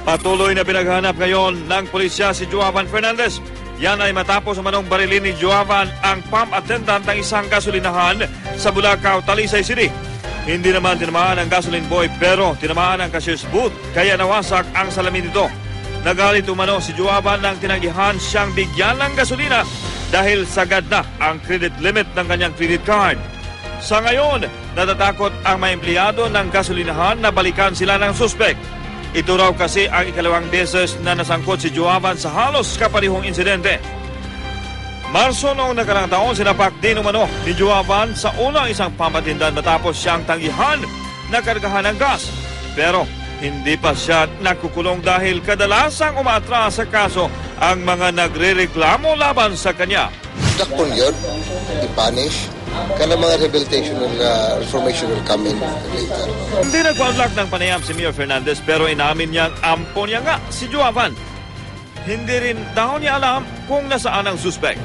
Patuloy na pinaghanap ngayon ng pulisya si Joavan Fernandez. Yan ay matapos umanong barilin ni Joavan ang pump attendant ng isang gasolinahan sa Bulacau, Talisay City. Hindi naman tinamaan ang gasoline boy pero tinamaan ang cashier's booth kaya nawasak ang salamin nito. Nagalit umano si Joavan nang tinanggihan siyang bigyan ng gasolina dahil sagad na ang credit limit ng kanyang credit card. Sa ngayon, natatakot ang mga empleyado ng gasolinahan na balikan sila ng suspect. Ito raw kasi ang ikalawang beses na nasangkot si Joavan sa halos kaparehong insidente. Marso noong nakaraang taon, sinapak din umano ni Joavan sa unang isang pampatindan matapos siyang tanggihan na kargahan ng gas. Pero hindi pa siya nakukulong dahil kadalasang umaatras sa kaso ang mga nagrereklamo laban sa kanya. Dakpon yun, i-punish. Kaya mga rehabilitation reformation will come in later. Hindi nagpa-unlock ng panayam si Mayor Fernandez pero inamin niyang ampo niya nga si Joavan. Hindi rin daw niya alam kung nasaan ang suspect.